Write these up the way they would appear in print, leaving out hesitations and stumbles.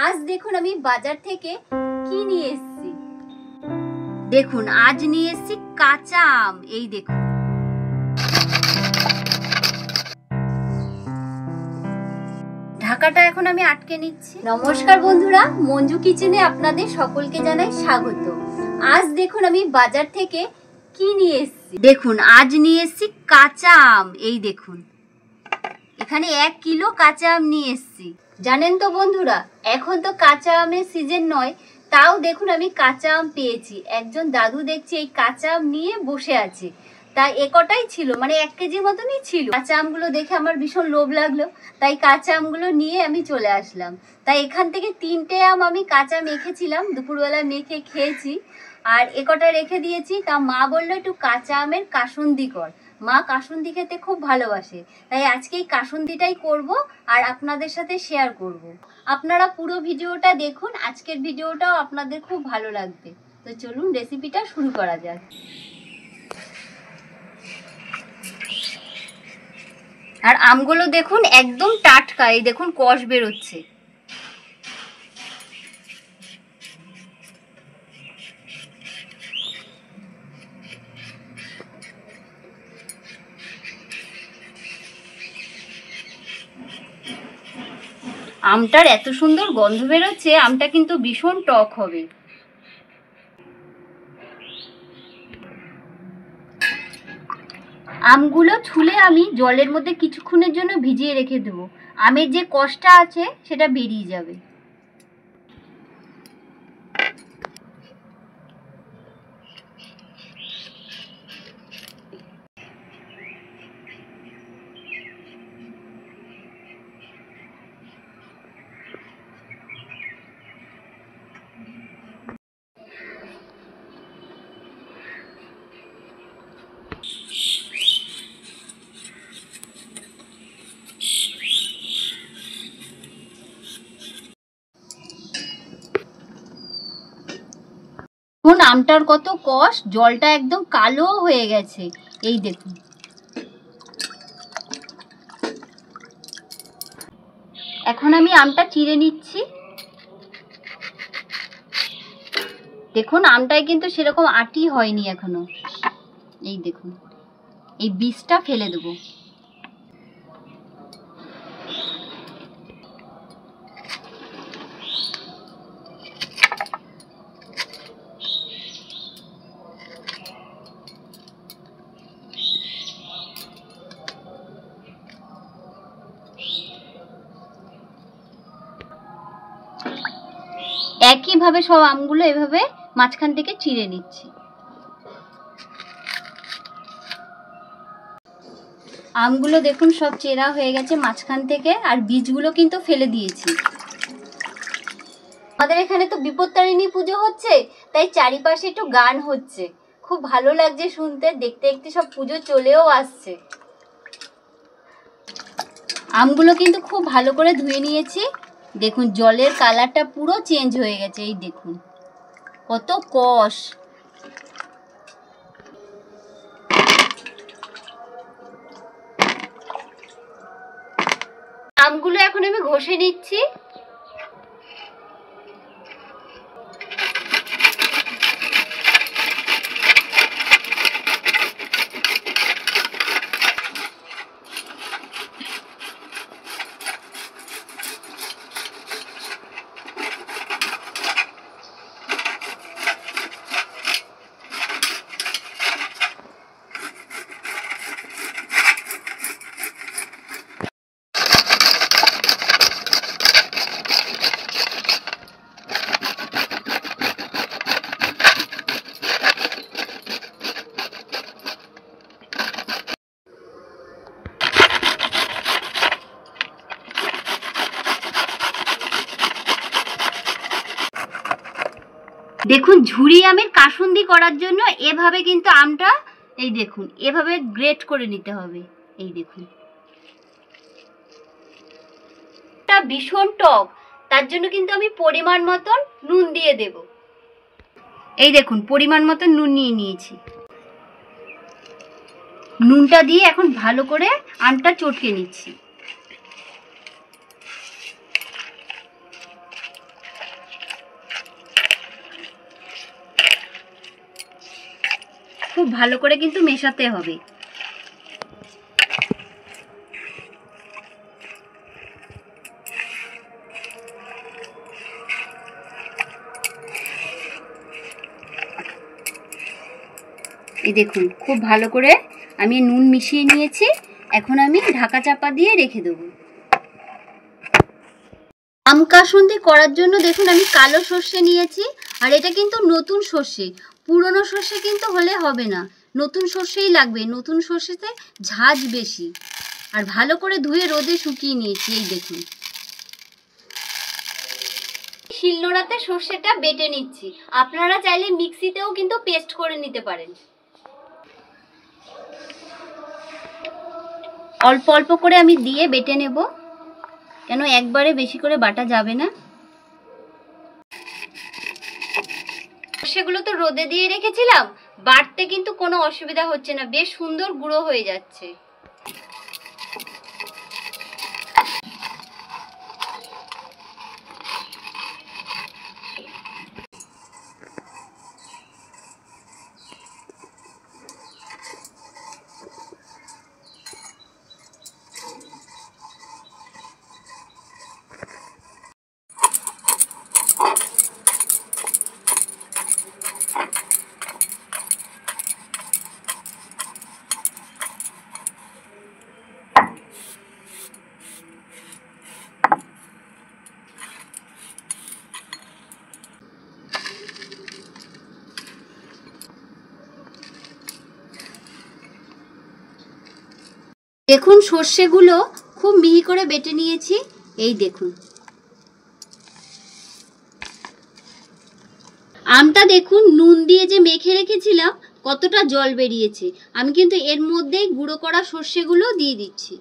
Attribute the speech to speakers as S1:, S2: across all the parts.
S1: আজ দেখুন আমি বাজার থেকে কি নিয়ে এসেছি। দেখুন আজ নিয়ে এসেছি কাঁচা আম। এই দেখুন ঢাকাটা এখন আমি আটকে নিচ্ছি। নমস্কার বন্ধুরা, মঞ্জু কিচেনে আপনাদের সকলকে জানাই স্বাগত। আজ দেখুন আমি বাজার থেকে কি নিয়ে এসেছি। দেখুন আজ নিয়ে এসেছি কাঁচা আম। এই দেখুন এখানে 1 কিলো কাঁচা আম নিয়ে এসেছি। জানেন তো বন্ধুরা, এখন তো কাঁচা আমের সিজন নয়, তাও দেখুন আমি কাঁচা আম পেয়েছি। একজন দাদু দেখছি এই কাঁচা আম নিয়ে বসে আছে। তাই একটাই ছিল, মানে 1 কেজির মতনই ছিল। কাঁচা আমগুলো দেখে আমার ভীষণ লোভ লাগলো, তাই কাঁচা আমগুলো নিয়ে আমি চলে আসলাম। তাই এখান থেকে 3টে আম আমি কাঁচা মেখেছিলাম, দুপুরবেলা মেখে খেয়েছি। আর একটা রেখে দিয়েছি। তা মা বললো একটু কাঁচা আমের কাসুন্দি কর। মা কাসুন্দি খেতে খুব ভালোবাসে, তাই আজকে এই কাসুন্দিটাই করব আর আপনাদের সাথে শেয়ার করব। আপনারা পুরো ভিডিওটা দেখুন, আজকের ভিডিওটাও আপনাদের খুব ভালো লাগবে। তো চলুন রেসিপিটা শুরু করা যাক। আর আমগুলো দেখুন একদম টাটকা, এই দেখুন কষ বেরোচ্ছে। আমটার এত সুন্দর গন্ধ বেরোচ্ছে, আমটা কিন্তু ভীষণ টক হবে। আমগুলো ছুলে আমি জলের মধ্যে কিছুক্ষণের জন্য ভিজিয়ে রেখে দেবো। আমের যে কষটা আছে সেটা বেরিয়ে যাবে। দেখুন আমটার কত কষ, জলটা একদম কালো হয়ে গেছে। এই দেখুন এখন আমি আমটা চিড়ে নিচ্ছি। দেখুন আমটায় কিন্তু সেরকম আটি হয়নি এখনো। এই দেখুন এই বীজটা ফেলে দেবো। একইভাবে সব আমগুলো এভাবে মাঝখান থেকে চিড়ে নিচ্ছি। আমগুলো দেখুন সব চেরা হয়ে গেছে মাঝখান থেকে, আর বীজগুলো কিন্তু ফেলে দিয়েছি। আমাদের এখানে তো বিপত্তারিণী পুজো হচ্ছে, তাই চারিপাশে একটু গান হচ্ছে, খুব ভালো লাগছে শুনতে। দেখতে দেখতে সব পুজো চলেও আসছে। আমগুলো কিন্তু খুব ভালো করে ধুয়ে নিয়েছি। দেখুন জলের কালারটা পুরো চেঞ্জ হয়ে গেছে। এই দেখুন কত কষ। আমগুলো এখন আমি ঘষে নিচ্ছি। দেখুন ঝুরি আমের কাসুন্দি করার জন্য এভাবে কিন্তু আমটা এই দেখুন এভাবে গ্রেট করে নিতে হবে। এই দেখুন এটা ভীষণ টক, তার জন্য কিন্তু আমি পরিমাণ মতন নুন দিয়ে দেব। এই দেখুন পরিমাণ মতন নুন নিয়ে নিয়েছি। নুনটা দিয়ে এখন ভালো করে আমটা চটকে নিচ্ছি। খুব ভালো করে কিন্তু মেশাতে হবে। এই দেখুন খুব ভালো করে আমি নুন মিশিয়ে নিয়েছি। এখন আমি ঢাকা চাপা দিয়ে রেখে দেবো। আম কাসুন্দি করার জন্য দেখুন আমি কালো সর্ষে নিয়েছি, আর এটা কিন্তু নতুন সর্ষে, পুরনো সর্ষে কিন্তু হলে হবে না, নতুন সর্ষেই লাগবে। নতুন সর্ষেতে ঝাঁঝ বেশি। আর ভালো করে ধুয়ে রোদে শুকিয়ে নিয়েছি। এই দেখুন শিলনোড়াতে সর্ষেটা বেটে নিচ্ছি। আপনারা চাইলে মিক্সিতেও কিন্তু পেস্ট করে নিতে পারেন। অল্প অল্প করে আমি দিয়ে বেটে নেব, কেন একবারে বেশি করে বাটা যাবে না। সর্ষেগুলো তো রোদে দিয়ে রেখেছিলাম, বাটতে কিন্তু কোনো অসুবিধা হচ্ছে না, বেশ সুন্দর গুঁড়ো হয়ে যাচ্ছে। দেখুন সর্ষেগুলো খুব মিহি করে বেটে নিয়েছি। এই দেখুন আমটা দেখুন নুন দিয়ে যে মেখে রেখেছিলাম কতটা জল বেরিয়েছে। আমি কিন্তু এর মধ্যেই গুঁড়ো করা সর্ষেগুলো দিয়ে দিচ্ছি।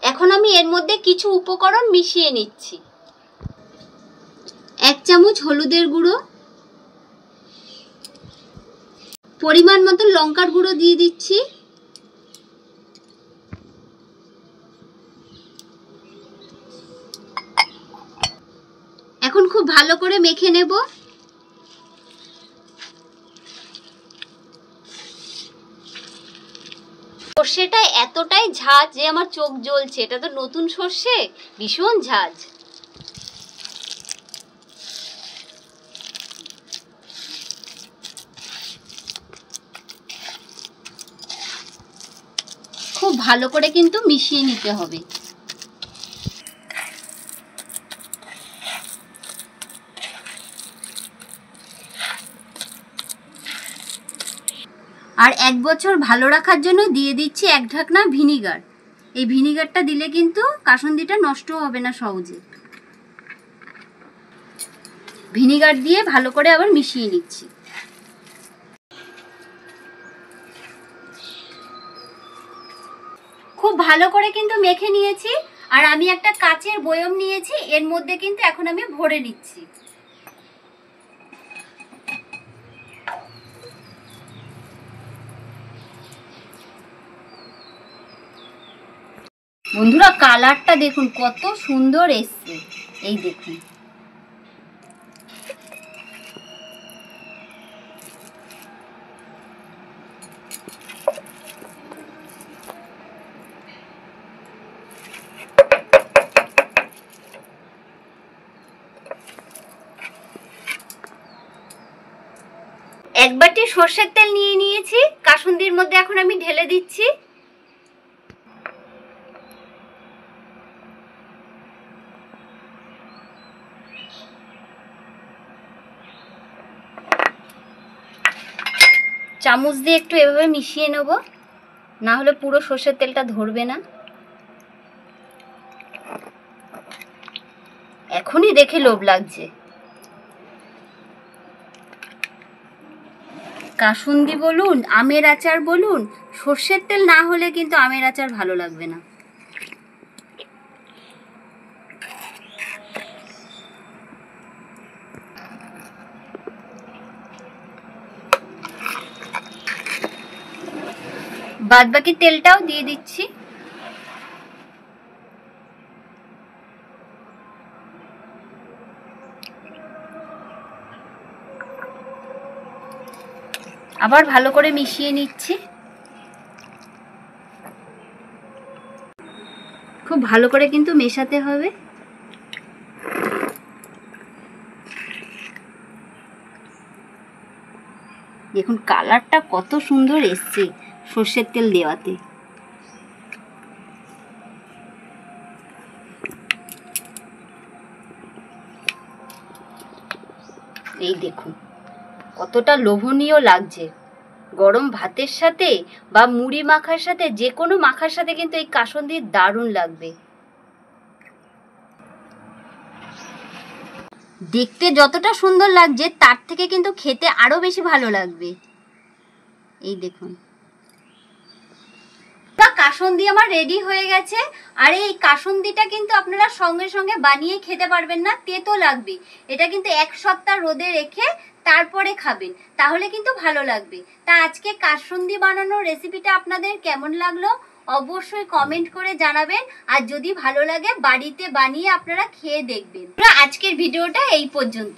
S1: এখন আমি এর মধ্যে কিছু উপকরণ মিশিয়ে নিচ্ছি। 1 চামচ হলুদের গুঁড়ো, পরিমাণ মতো লঙ্কার গুঁড়ো দিয়ে দিচ্ছি, এখন খুব ভালো করে মেখে নেব। সর্ষেটা এতটাই ঝাঁজ যে আমার চোখ জ্বলছে। এটা তো নতুন সর্ষে, ভীষণ ঝাঁজ। খুব ভালো করে কিন্তু মিশিয়ে নিতে হবে। আর 1 বছর ভালো রাখার জন্য দিয়ে দিচ্ছি 1 ঢাকনা ভিনিগার। এই ভিনিগারটা দিলে কিন্তু কাসুন্দিটা নষ্ট হবে না সহজে। ভিনিগার দিয়ে ভালো করে আবার মিশিয়ে নিচ্ছি। খুব ভালো করে কিন্তু মেখে নিয়েছি। আর আমি একটা কাচের বয়ম নিয়েছি, এর মধ্যে কিন্তু এখন আমি ভরে নিচ্ছি। বন্ধুরা কালারটা দেখুন কত সুন্দর এসছে। এই দেখুন এক বাটি সর্ষের তেল নিয়ে নিয়েছি, কাসুন্দির মধ্যে এখন আমি ঢেলে দিচ্ছি। চামচ দিয়ে একটু এভাবে মিশিয়ে নেব, না হলে পুরো সর্ষের তেলটা ধরবে না। এখনই দেখে লোভ লাগছে। কাসুন্দি বলুন, আমের আচার বলুন, সর্ষের তেল না হলে কিন্তু আমের আচার ভালো লাগবে না। বাদবাকি তেলটাও দিয়ে দিচ্ছি। আবার ভালো করে মিশিয়ে নিচ্ছি। খুব ভালো করে কিন্তু মেশাতে হবে। দেখুন কালারটা কত সুন্দর এসছে সর্ষের তেল দেওয়াতে। এই দেখুন কতটা লোভনীয় লাগছে। গরম ভাতের সাথে বা মুড়ি মাখার সাথে, যে কোনো মাখার সাথে কিন্তু এই কাসুন্দি দারুণ লাগবে। দেখতে যতটা সুন্দর লাগছে তার থেকে কিন্তু খেতে আরো বেশি ভালো লাগবে। এই দেখুন কাসুন্দি আমার রেডি হয়ে গেছে। আর এই কাসুন্দিটা কিন্তু আপনারা সঙ্গে সঙ্গে বানিয়ে খেতে পারবেন না, তেতো লাগবে। এটা কিন্তু 1 সপ্তাহ রোদে রেখে তারপরে খাবেন, তাহলে কিন্তু ভালো লাগবে। তা আজকে কাসুন্দি বানানোর রেসিপিটা আপনাদের কেমন লাগলো অবশ্যই কমেন্ট করে জানাবেন। আর যদি ভালো লাগে বাড়িতে বানিয়ে আপনারা খেয়ে দেখবেন। আজকের ভিডিওটা এই পর্যন্ত।